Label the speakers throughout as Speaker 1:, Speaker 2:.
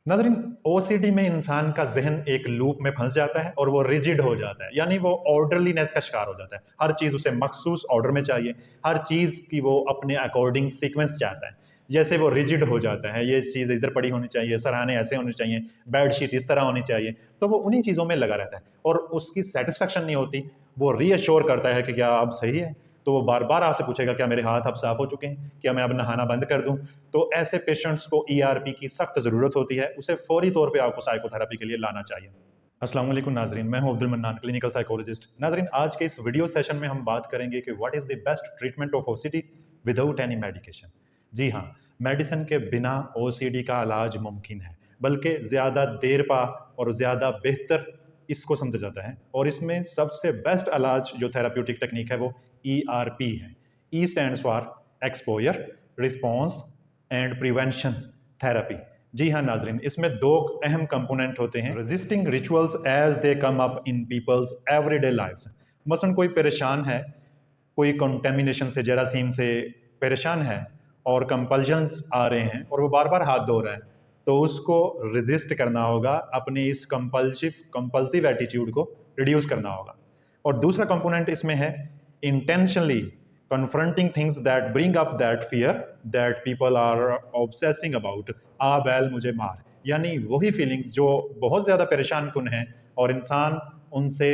Speaker 1: नाज़रीन, ओसीडी में इंसान का ज़हन एक लूप में फंस जाता है और वो रिजिड हो जाता है, यानी वो ऑर्डरलीनेस का शिकार हो जाता है। हर चीज़ उसे मखसूस ऑर्डर में चाहिए, हर चीज़ की वो अपने अकॉर्डिंग सीक्वेंस चाहता है। जैसे वो रिजिड हो जाता है, ये चीज़ इधर पड़ी होनी चाहिए, सराहने ऐसे होने चाहिए, बेडशीट इस तरह होनी चाहिए, तो वो उन्हीं चीज़ों में लगा रहता है और उसकी सेटिस्फैक्शन नहीं होती। वो रीअश्योर करता है कि क्या अब सही है, तो वो बार बार आपसे पूछेगा क्या मेरे हाथ अब साफ़ हो चुके हैं, क्या मैं अब नहाना बंद कर दूं। तो ऐसे पेशेंट्स को ईआरपी की सख्त ज़रूरत होती है, उसे फौरी तौर पे आपको साइकोथेरेपी के लिए लाना चाहिए। अस्सलाम वालेकुम नाजरीन, मैं हूं अब्दुल मन्नान, क्लिनिकल साइकोलॉजिस्ट। नाजरीन, आज के इस वीडियो सेशन में हम बात करेंगे कि what is the best treatment of OCD without any medication. जी हाँ, मेडिसिन के बिना ओसीडी का इलाज मुमकिन है, बल्कि ज़्यादा देर पा और ज़्यादा बेहतर इसको समझा जाता है। और इसमें सबसे बेस्ट इलाज जो थेराप्यूटिक टेक्निक है वो ईआरपी है। E stands for exposure, response and prevention therapy. जी हाँ नाजरीन, इसमें दो अहम कंपोनेंट होते हैं, resisting rituals as they come up in people's everyday lives. मसलन कोई परेशान है, कोई कंटेमिनेशन से, जरासीम से परेशान है और कंपल्जन्स आ रहे हैं और वो बार बार हाथ धो रहा है, तो उसको रेजिस्ट करना होगा, अपने इस कंपल्सिव एटीट्यूड को रिड्यूस करना होगा। और दूसरा कंपोनेंट इसमें है intentionally confronting things that bring up that fear that people are obsessing about। आ बैल मुझे मार, यानी वही फीलिंग्स जो बहुत ज़्यादा परेशान कुन हैं और इंसान उनसे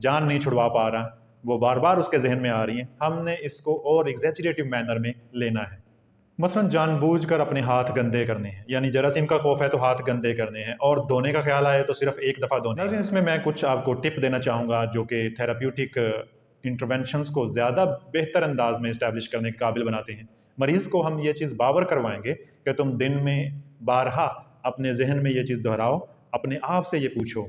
Speaker 1: जान नहीं छुड़वा पा रहा, वो बार बार उसके जहन में आ रही हैं, हमने इसको और एग्जैजरेटिव मैनर में लेना है। मसलन जानबूझकर अपने हाथ गंदे करने हैं, यानी जरासीम का खौफ है तो हाथ गंदे करने हैं, और धोने का ख्याल आए तो सिर्फ एक दफ़ा धोने हैं। इसमें मैं कुछ आपको टिप देना चाहूँगा जो कि थेराप्यूटिक इंटरवेंशंस को ज़्यादा बेहतर अंदाज में इस्टेब्लिश करने के काबिल बनाते हैं। मरीज़ को हम ये चीज़ बावर करवाएंगे कि तुम दिन में बारहा अपने जहन में ये चीज़ दोहराओ, अपने आप से ये पूछो,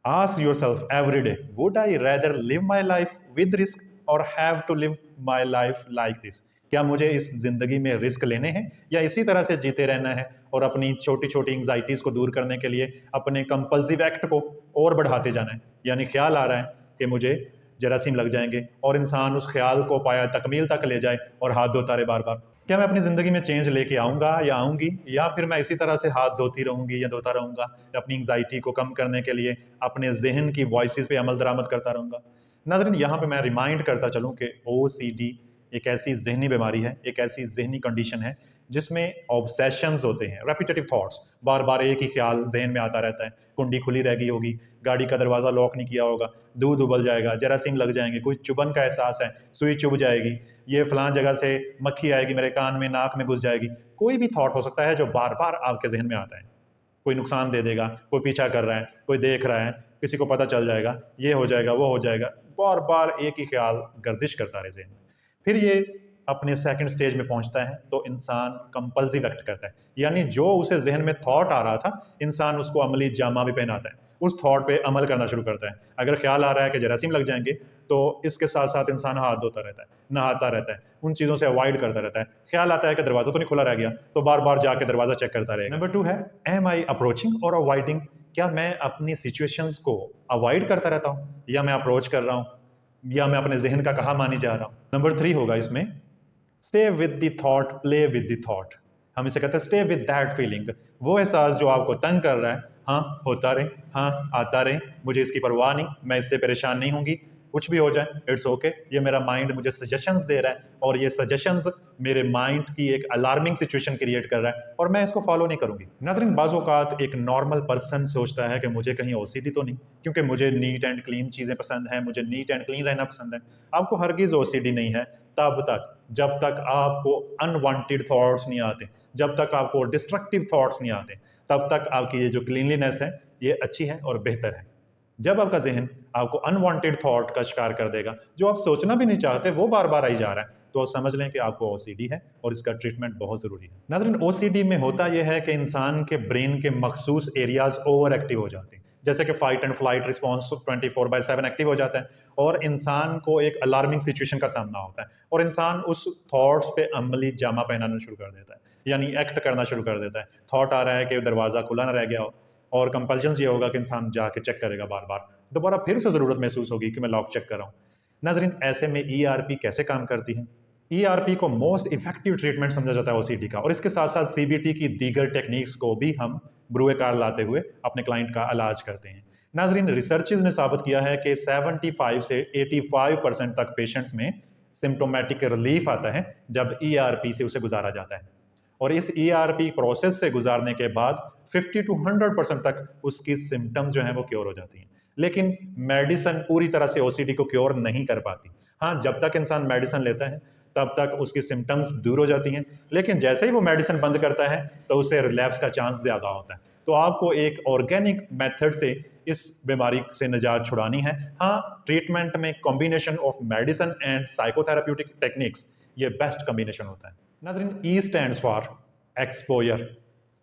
Speaker 1: ask yourself every day, would I rather live my life with risk or have to live my life like this. क्या मुझे इस जिंदगी में रिस्क लेने हैं या इसी तरह से जीते रहना है और अपनी छोटी छोटी एंग्जाइटीज़ को दूर करने के लिए अपने कंपल्सिव एक्ट को और बढ़ाते जाना है। यानी ख्याल आ रहा है कि मुझे जरासीम लग जाएंगे और इंसान उस ख्याल को पाया तकमील तक ले जाए और हाथ धोता रहे बार बार। क्या मैं अपनी ज़िंदगी में चेंज लेके आऊँगा या आऊँगी, या फिर मैं इसी तरह से हाथ धोती रहूँगी या धोता रहूँगा, अपनी एंग्जाइटी को कम करने के लिए अपने जहन की वॉइसेस पे अमल दरामद करता रहूँगा। नाज़रीन, यहाँ पे मैं रिमाइंड करता चलूँ कि ओसीडी एक ऐसी जहनी बीमारी है, एक ऐसी जहनी कंडीशन है जिसमें ऑब्सेशंस होते हैं, रेपिटेटिव थॉट्स, बार बार एक ही ख्याल जहन में आता रहता है। कुंडी खुली रह गई होगी, गाड़ी का दरवाज़ा लॉक नहीं किया होगा, दूध उबल जाएगा, जरासीम लग जाएंगे, कोई चुभन का एहसास है, सुई चुभ जाएगी, ये फलां जगह से मक्खी आएगी, मेरे कान में नाक में घुस जाएगी। कोई भी थॉट हो सकता है जो बार बार आपके जहन में आता है। कोई नुकसान दे देगा, कोई पीछा कर रहा है, कोई देख रहा है, किसी को पता चल जाएगा, ये हो जाएगा, वो हो जाएगा, बार बार एक ही ख्याल गर्दिश करता रहे जहन में। फिर ये अपने सेकंड स्टेज में पहुंचता है तो इंसान कंपल्सिव एक्ट करता है, यानी जो उसे जहन में थॉट आ रहा था, इंसान उसको अमली जामा भी पहनाता है, उस थॉट पे अमल करना शुरू करता है। अगर ख्याल आ रहा है कि जरासीम लग जाएंगे तो इसके साथ साथ इंसान हाथ धोता रहता है, नहाता रहता है, उन चीज़ों से अवॉइड करता रहता है। ख्याल आता है कि दरवाज़ा तो नहीं खुला रह गया, तो बार बार जाके दरवाज़ा चेक करता रहेगा। नंबर 2 है, एम आई अप्रोचिंग और अवॉइडिंग। क्या मैं अपनी सिचुएशंस को अवॉइड करता रहता हूँ या मैं अप्रोच कर रहा हूँ, या मैं अपने जहन का कहा मानी जा रहा हूँ। नंबर 3 होगा इसमें, stay with the thought, play with the thought. हम इसे कहते हैं स्टे विद दैट फीलिंग। वो एहसास जो आपको तंग कर रहा है, हाँ होता रहे, हाँ आता रहे, मुझे इसकी परवाह नहीं, मैं इससे परेशान नहीं होंगी, कुछ भी हो जाए इट्स ओके। ये मेरा माइंड मुझे सजेशंस दे रहा है और ये सजेशंस मेरे माइंड की एक अलार्मिंग सिचुएशन क्रिएट कर रहा है और मैं इसको फॉलो नहीं करूंगी। नाज़रीन, बाज़ औक़ात एक नॉर्मल पर्सन सोचता है कि मुझे कहीं ओसीडी तो नहीं, क्योंकि मुझे नीट एंड क्लीन चीज़ें पसंद हैं, मुझे नीट एंड क्लीन रहना पसंद है। आपको हरगिज़ ओसीडी नहीं है तब तक जब तक आपको अनवांटेड थॉट्स नहीं आते, जब तक आपको डिस्ट्रक्टिव थॉट्स नहीं आते, तब तक आपकी ये जो क्लीनलीनेस है ये अच्छी है और बेहतर है। जब आपका जहन आपको अनवांटेड थॉट का शिकार कर देगा, जो आप सोचना भी नहीं चाहते वो बार बार आई जा रहा है, तो समझ लें कि आपको ओसीडी है और इसका ट्रीटमेंट बहुत ज़रूरी है। नाज़रीन, ओसीडी में होता यह है कि इंसान के ब्रेन के मखसूस एरियाज ओवर एक्टिव हो जाते हैं, जैसे कि fight and flight response 24/7 active हो जाता है और इंसान को एक अलार्मिंग सिचुएशन का सामना होता है और इंसान उस थॉट्स पे अमली जामा पहनाना शुरू कर देता है, यानी एक्ट करना शुरू कर देता है। थॉट आ रहा है कि दरवाज़ा खुला ना रह गया हो, और कंपल्शन ये होगा कि इंसान जाके चेक करेगा बार बार, दोबारा फिर उसे ज़रूरत महसूस होगी कि मैं लॉक चेक कर रहा हूँ। नाज़रीन, ऐसे में ईआरपी कैसे काम करती है? ईआरपी को मोस्ट इफेक्टिव ट्रीटमेंट समझा जाता है ओसीडी का, और इसके साथ साथ सीबीटी की दीगर टेक्निक्स को भी हम ब्रुए कार लाते हुए अपने क्लाइंट का इलाज करते हैं। नाजरीन, रिसर्चेज ने साबित किया है कि 75 से 85% तक पेशेंट्स में सिम्टोमेटिक रिलीफ आता है जब ईआरपी से उसे गुजारा जाता है, और इस ईआरपी प्रोसेस से गुजारने के बाद 50 to 100% तक उसकी सिम्टम्स जो हैं वो क्योर हो जाती हैं। लेकिन मेडिसिन पूरी तरह से ओसीडी को क्योर नहीं कर पाती। हाँ, जब तक इंसान मेडिसिन लेता है तब तक उसकी सिम्टम्स दूर हो जाती हैं, लेकिन जैसे ही वो मेडिसिन बंद करता है तो उसे रिलैप्स का चांस ज़्यादा होता है। तो आपको एक ऑर्गेनिक मेथड से इस बीमारी से निजात छुड़ानी है। हाँ, ट्रीटमेंट में combination of medicine and psychotherapeutic techniques ये बेस्ट कॉम्बिनेशन होता है। नाज़रीन, E stands for exposure.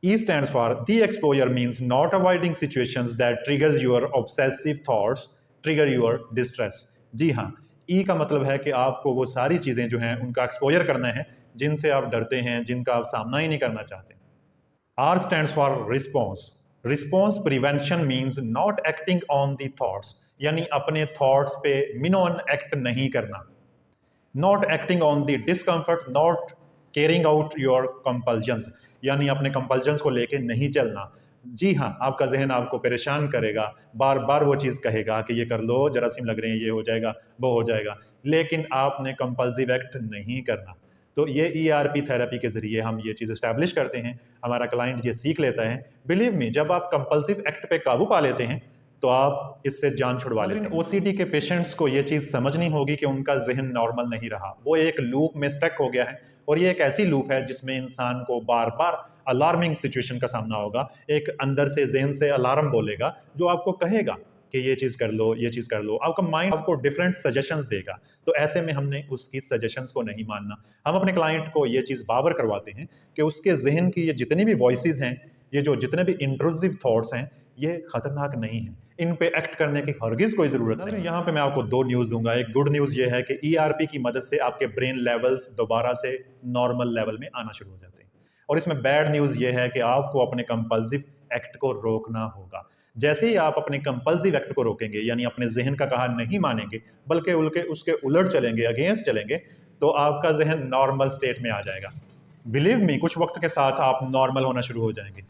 Speaker 1: E stands for the exposure means not avoiding situations that triggers your obsessive thoughts, trigger your distress. जी हाँ, E का मतलब है कि आपको वो सारी चीज़ें जो हैं उनका एक्सपोजर करना है जिनसे आप डरते हैं, जिनका आप सामना ही नहीं करना चाहते। R stands for response. Response prevention means not acting on the thoughts, यानी अपने thoughts पे मिनोन एक्ट नहीं करना। Not acting on the discomfort, not carrying out your compulsions, यानी अपने कंपल्जन्स को लेके नहीं चलना। जी हाँ, आपका जहन आपको परेशान करेगा, बार बार वो चीज़ कहेगा कि ये कर लो, जरासीम लग रहे हैं, ये हो जाएगा, वो हो जाएगा, लेकिन आपने कंपल्सिव एक्ट नहीं करना। तो ये ईआरपी थेरेपी के ज़रिए हम ये चीज़ इस्टेब्लिश करते हैं, हमारा क्लाइंट ये सीख लेता है। बिलीव मी, जब आप कंपल्सिव एक्ट पे काबू पा लेते हैं तो आप इससे जान छुड़वा लेते हैं। ओसीडी के पेशेंट्स को ये चीज़ समझनी होगी कि उनका जहन नॉर्मल नहीं रहा, वो एक लूप में स्टक हो गया है, और ये एक ऐसी लूप है जिसमें इंसान को बार बार अलार्मिंग सिचुएशन का सामना होगा। एक अंदर से जहन से अलार्म बोलेगा जो आपको कहेगा कि ये चीज़ कर लो, ये चीज़ कर लो। आपका माइंड आपको डिफरेंट सजेशंस देगा, तो ऐसे में हमने उसकी सजेशंस को नहीं मानना। हम अपने क्लाइंट को ये चीज़ बावर करवाते हैं कि उसके जहन की ये जितनी भी वॉइसेस हैं, ये जो जितने भी इंट्रूसिव थॉट्स हैं, ये खतरनाक नहीं है, इन पे एक्ट करने की हरगिज़ कोई ज़रूरत नहीं। यहाँ पे मैं आपको दो न्यूज़ दूंगा। एक गुड न्यूज़ ये है कि ईआरपी की मदद से आपके ब्रेन लेवल्स दोबारा से नॉर्मल लेवल में आना शुरू हो जाते हैं, और इसमें बैड न्यूज़ ये है कि आपको अपने कंपल्सिव एक्ट को रोकना होगा। जैसे ही आप अपने कंपल्सिव एक्ट को रोकेंगे, यानी अपने जहन का कहा नहीं मानेंगे, बल्कि उसके उलट चलेंगे, अगेंस्ट चलेंगे, तो आपका जहन नॉर्मल स्टेट में आ जाएगा। बिलीव मी, कुछ वक्त के साथ आप नॉर्मल होना शुरू हो जाएंगे।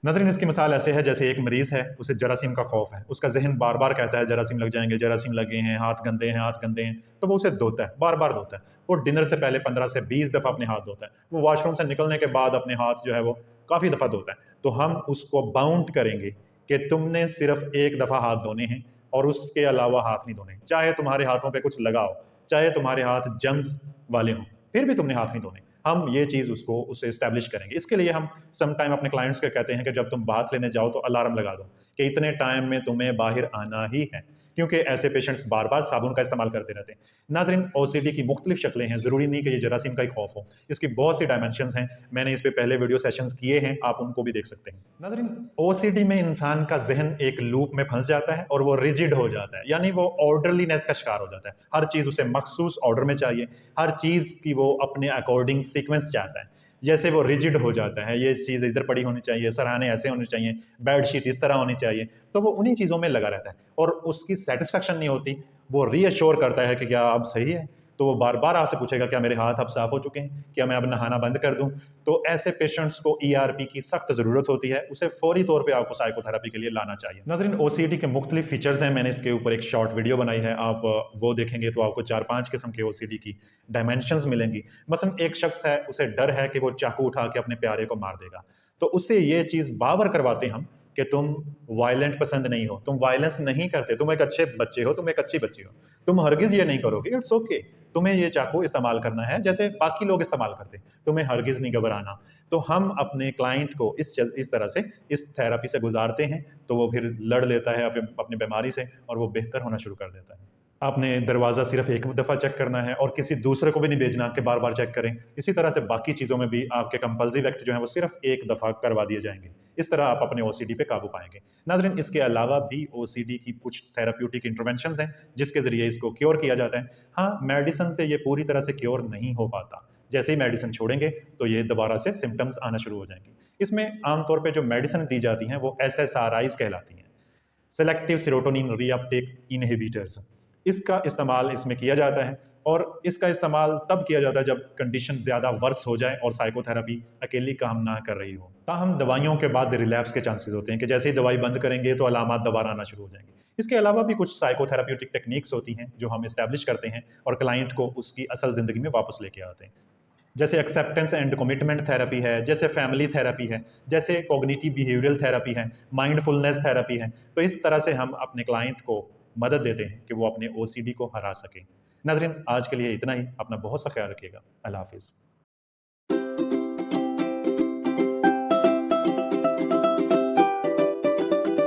Speaker 1: नाज़रीन, इसकी मिसाल ऐसे है जैसे एक मरीज़ है, उसे जरासीम का खौफ है, उसका जहन बार बार कहता है जरासीम लग जाएंगे, जरासीम लगे हैं, हाथ गंदे हैं, हाथ गंदे हैं, तो वो उसे धोता है, बार बार धोता है। वो डिनर से पहले 15 से 20 दफ़ा अपने हाथ धोता है, वो वॉशरूम से निकलने के बाद अपने हाथ जो है वो काफ़ी दफ़ा धोता है। तो हम उसको बाउंड करेंगे कि तुमने सिर्फ एक दफ़ा हाथ धोने हैं और उसके अलावा हाथ नहीं धोने, चाहे तुम्हारे हाथों पर कुछ लगाओ, चाहे तुम्हारे हाथ जम्स वाले हों, फिर भी तुमने हाथ नहीं धोने। हम ये चीज़ उससे इस्टेब्लिश करेंगे। इसके लिए हम सम टाइम अपने क्लाइंट्स को कहते हैं कि जब तुम बात लेने जाओ तो अलार्म लगा दो कि इतने टाइम में तुम्हें बाहर आना ही है, क्योंकि ऐसे पेशेंट्स बार बार साबुन का इस्तेमाल करते रहते हैं। नाज़रीन, ओसीडी की मुख्तलिफ शक्लें हैं, ज़रूरी नहीं कि ये जरासीम का ही खौफ हो, इसकी बहुत सी डायमेंशंस हैं। मैंने इस पे पहले वीडियो सेशंस किए हैं, आप उनको भी देख सकते हैं। नाज़रीन, ओसीडी में इंसान का जहन एक लूप में फंस जाता है और वो रिजिड हो जाता है, यानी वो ऑर्डरलीनेस का शिकार हो जाता है। हर चीज़ उसे मखसूस ऑर्डर में चाहिए, हर चीज़ की वो अपने अकॉर्डिंग सीक्वेंस चाहता है। जैसे वो रिजिड हो जाता है, ये चीज़ इधर पड़ी होनी चाहिए, सराहने ऐसे होने चाहिए, बेडशीट इस तरह होनी चाहिए, तो वो उन्हीं चीज़ों में लगा रहता है और उसकी सेटिस्फेक्शन नहीं होती। वो रीअश्योर करता है कि क्या अब सही है, तो वो बार बार आपसे पूछेगा क्या मेरे हाथ अब साफ हो चुके हैं, क्या मैं अब नहाना बंद कर दूं। तो ऐसे पेशेंट्स को ईआरपी की सख्त ज़रूरत होती है, उसे फौरी तौर पे आपको साइकोथेरेपी के लिए लाना चाहिए। नाज़रीन, ओसीडी के मुख्तलिफ फीचर्स हैं, मैंने इसके ऊपर एक शॉर्ट वीडियो बनाई है, आप वो देखेंगे तो आपको 4-5 किस्म के ओसीडी की डायमेंशंस मिलेंगी। मसलन एक शख्स है, उसे डर है कि वो चाकू उठा के अपने प्यारे को मार देगा, तो उससे ये चीज़ बावर करवाते हम कि तुम वायलेंट पसंद नहीं हो, तुम वायलेंस नहीं करते, तुम एक अच्छे बच्चे हो, तुम एक अच्छी बच्ची हो, तुम हरगिज़ ये नहीं करोगे, इट्स ओके, तुम्हें ये चाकू इस्तेमाल करना है जैसे बाकी लोग इस्तेमाल करते, तुम्हें हरगिज़ नहीं घबराना। तो हम अपने क्लाइंट को इस तरह से इस थेरेपी से गुजारते हैं, तो वो फिर लड़ लेता है अपनी बीमारी से और वो बेहतर होना शुरू कर देता है। आपने दरवाज़ा सिर्फ एक दफ़ा चेक करना है और किसी दूसरे को भी नहीं भेजना कि बार बार चेक करें। इसी तरह से बाकी चीज़ों में भी आपके कंपल्सिव एक्ट जो है वो सिर्फ एक दफ़ा करवा दिए जाएंगे। इस तरह आप अपने ओसीडी पे काबू पाएंगे। नाज़रीन, इसके अलावा भी ओसीडी की कुछ थेराप्यूटिक इंटरवेंशंस हैं जिसके ज़रिए इसको क्योर किया जाता है। हाँ, मेडिसिन से ये पूरी तरह से क्योर नहीं हो पाता। जैसे ही मेडिसिन छोड़ेंगे तो ये दोबारा से सिम्टम्स आना शुरू हो जाएंगे। इसमें आमतौर पर जो मेडिसिन दी जाती हैं वो SSRIs कहलाती हैं, सेलेक्टिव सेरोटोनिन रीअपटेक इनहिबिटर्स। इसका इस्तेमाल इसमें किया जाता है और इसका इस्तेमाल तब किया जाता है जब कंडीशन ज़्यादा वर्स हो जाए और साइकोथेरेपी अकेली काम ना कर रही हो। ताहम दवाइयों के बाद रिलैप्स के चांसेस होते हैं कि जैसे ही दवाई बंद करेंगे तो अलामात दोबारा आना शुरू हो जाएंगे। इसके अलावा भी कुछ साइकोथेराप्यूटिक टेक्निक्स होती हैं जो हम इस्टेब्लिश करते हैं और क्लाइंट को उसकी असल ज़िंदगी में वापस लेके आते हैं। जैसे एक्सेप्टेंस एंड कमिटमेंट थेरेपी है, जैसे फैमिली थेरेपी है, जैसे कॉग्निटिव बिहेवियरल थेरेपी है, माइंडफुलनेस थेरेपी है। तो इस तरह से हम अपने क्लाइंट को मदद देते हैं कि वो अपने ओसीडी को हरा सकें। नाज़रीन, आज के लिए इतना ही। अपना बहुत सा ख्याल रखिएगा। अल्लाह हाफ़िज़।